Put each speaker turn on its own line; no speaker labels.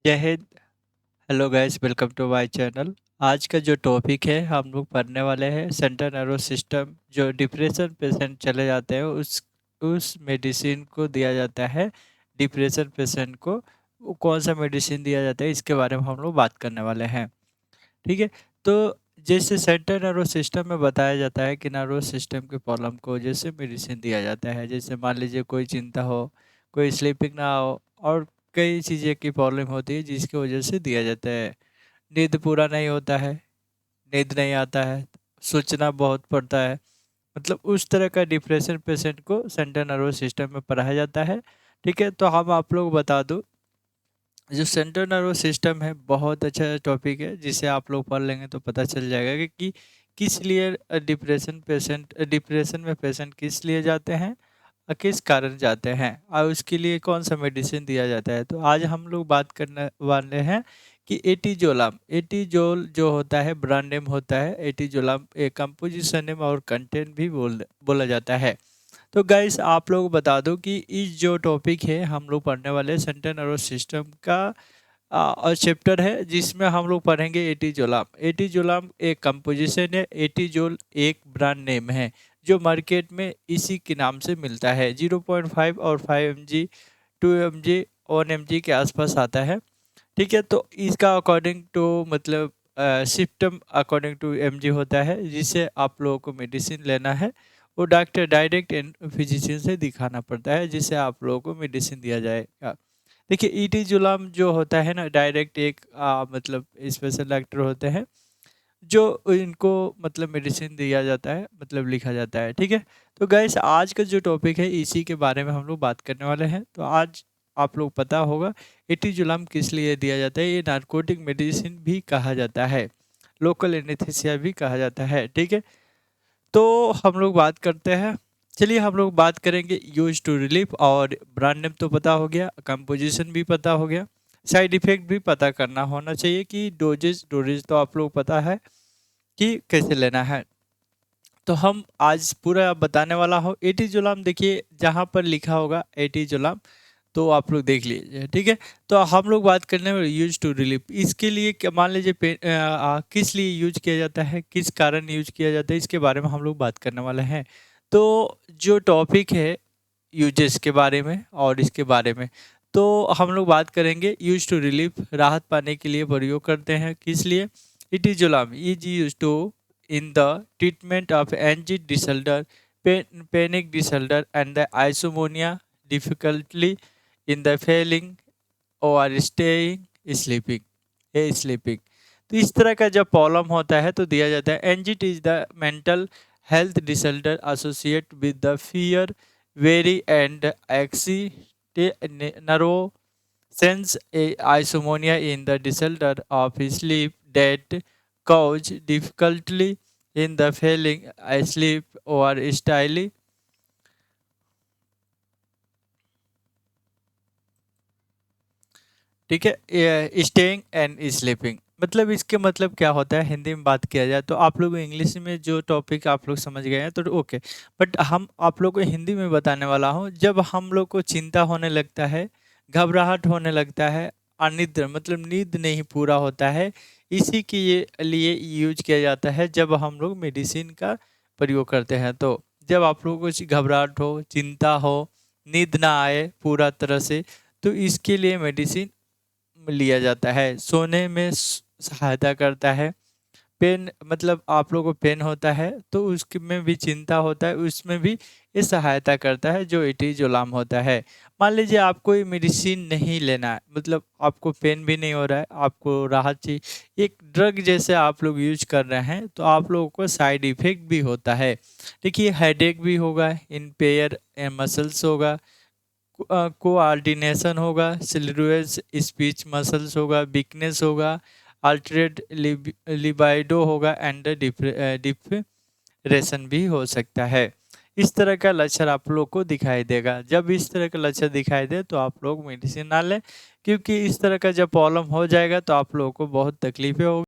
जय हिंद। Hello guys, welcome to my channel. आज का जो टॉपिक है हम लोग पढ़ने वाले हैं सेंट्रल नर्वस सिस्टम। जो डिप्रेशन पेशेंट चले जाते हैं उस मेडिसिन को दिया जाता है। डिप्रेशन पेशेंट को वो कौन सा मेडिसिन दिया जाता है इसके बारे में हम लोग बात करने वाले हैं। ठीक है। तो जैसे सेंट्रल नर्वस सिस्टम में बताया जाता है कि नर्वस सिस्टम के प्रॉब्लम को वजह से मेडिसिन दिया जाता है। जैसे मान लीजिए कोई चिंता हो, कोई स्लीपिंग ना हो, और कई चीज़ें की प्रॉब्लम होती है जिसकी वजह से दिया जाता है। नींद पूरा नहीं होता है, नींद नहीं आता है, सोचना बहुत पड़ता है, मतलब उस तरह का डिप्रेशन पेशेंट को सेंट्रल नर्वस सिस्टम में पढ़ाया जाता है। ठीक है। तो हम आप लोग बता दूं, जो सेंट्रल नर्वस सिस्टम है बहुत अच्छा टॉपिक है, जिसे आप लोग पढ़ लेंगे तो पता चल जाएगा कि किस लिए डिप्रेशन में पेशेंट किस लिए जाते हैं और किस कारण जाते हैं और उसके लिए कौन सा मेडिसिन दिया जाता है। तो आज हम लोग बात करने वाले हैं कि एटीजोलाम। एटीजोल जो होता है ब्रांड नेम होता है। एटीजोलाम एक कंपोजिशन नेम और कंटेंट भी बोला जाता है। तो गाइस आप लोग बता दो कि इस जो टॉपिक है हम लोग पढ़ने वाले सेंट्रल नर्वस सिस्टम का और चैप्टर है, जिसमें हम लोग पढ़ेंगे एटीजोलाम। एटीजोलाम एक कंपोजिशन है। एटीजोल एक ब्रांड नेम है जो मार्केट में इसी के नाम से मिलता है। 0.5 और 5 mg, 2 mg, 1 mg के आसपास आता है। ठीक है। तो इसका अकॉर्डिंग टू मतलब सिम्टम अकॉर्डिंग टू mg होता है, जिसे आप लोगों को मेडिसिन लेना है वो डॉक्टर डायरेक्ट एंड फिजिशियन से दिखाना पड़ता है, जिससे आप लोगों को मेडिसिन दिया जाएगा। देखिए इटीजुलाम जो होता है ना, डायरेक्ट एक मतलब स्पेशल डॉक्टर होते हैं जो इनको मतलब मेडिसिन दिया जाता है, मतलब लिखा जाता है। ठीक है। तो गैस आज का जो टॉपिक है इसी के बारे में हम लोग बात करने वाले हैं। तो आज आप लोग पता होगा एटीजुलाम किस लिए दिया जाता है। ये नार्कोटिक मेडिसिन भी कहा जाता है, लोकल एनेस्थीसिया भी कहा जाता है। ठीक है। तो हम लोग बात करते हैं। चलिए हम लोग बात करेंगे यूज टू रिलीफ। और ब्रांड नेम तो पता हो गया, कंपोजिशन भी पता हो गया, साइड इफेक्ट भी पता करना होना चाहिए कि डोजेज तो आप लोग पता है कि कैसे लेना है। तो हम आज पूरा बताने वाला हूँ। एटीजुलाम देखिए जहाँ पर लिखा होगा एटीजुलाम तो आप लोग देख लीजिए। ठीक है। तो हम लोग बात करने में यूज टू रिलीफ। इसके लिए क्या मान लीजिए किस लिए यूज किया जाता है, किस कारण यूज किया जाता है, इसके बारे में हम लोग बात करने वाले हैं। तो जो टॉपिक है यूजेस के बारे में और इसके बारे में, तो हम लोग बात करेंगे यूज टू रिलीफ। राहत पाने के लिए प्रयोग करते हैं। किस लिए? Etizolam is used to in the treatment of anxiety disorder, panic disorder and the insomnia difficulty in the falling और स्टेइंग स्लीपिंग ए स्लीपिंग। तो इस तरह का जब प्रॉब्लम होता है तो दिया जाता है। Anxiety is the mental health disorder associate with the fear, worry and nervousness insomnia in the disorder of sleep that cause difficulty in the falling asleep or style। ठीक है। स्टेइंग एंड स्लीपिंग मतलब इसके मतलब क्या होता है हिंदी में बात किया जाए तो आप लोग इंग्लिश में जो टॉपिक आप लोग समझ गए हैं तो ओके, बट हम आप लोग को हिंदी में बताने वाला हूँ। जब हम लोग को चिंता होने लगता है, घबराहट होने लगता है, अनिद्रा मतलब नींद नहीं पूरा होता है, इसी के लिए यूज किया जाता है जब हम लोग मेडिसिन का प्रयोग करते हैं। तो जब आप लोगों को घबराहट हो, चिंता हो, नींद ना आए पूरा तरह से, तो इसके लिए मेडिसिन लिया जाता है। सोने में सहायता करता है। पेन मतलब आप लोगों को पेन होता है तो उसमें भी चिंता होता है, उसमें भी ये सहायता करता है जो एटीजुलाम होता है। मान लीजिए आपको ये मेडिसिन नहीं लेना है, मतलब आपको पेन भी नहीं हो रहा है, आपको राहत चाहिए, एक ड्रग जैसे आप लोग यूज कर रहे हैं, तो आप लोगों को साइड इफेक्ट भी होता है। देखिए हेडेक भी होगा, इम्पेयर मसल्स होगा, कोऑर्डिनेशन होगा, सिलरुएस स्पीच मसल्स होगा, वीकनेस होगा, अल्टरेड लिबाइडो होगा एंड डिप्रेशन भी हो सकता है। इस तरह का लक्षण आप लोग को दिखाई देगा। जब इस तरह का लक्षण दिखाई दे तो आप लोग मेडिसिन ना लें, क्योंकि इस तरह का जब प्रॉब्लम हो जाएगा तो आप लोगों को बहुत तकलीफें होगी।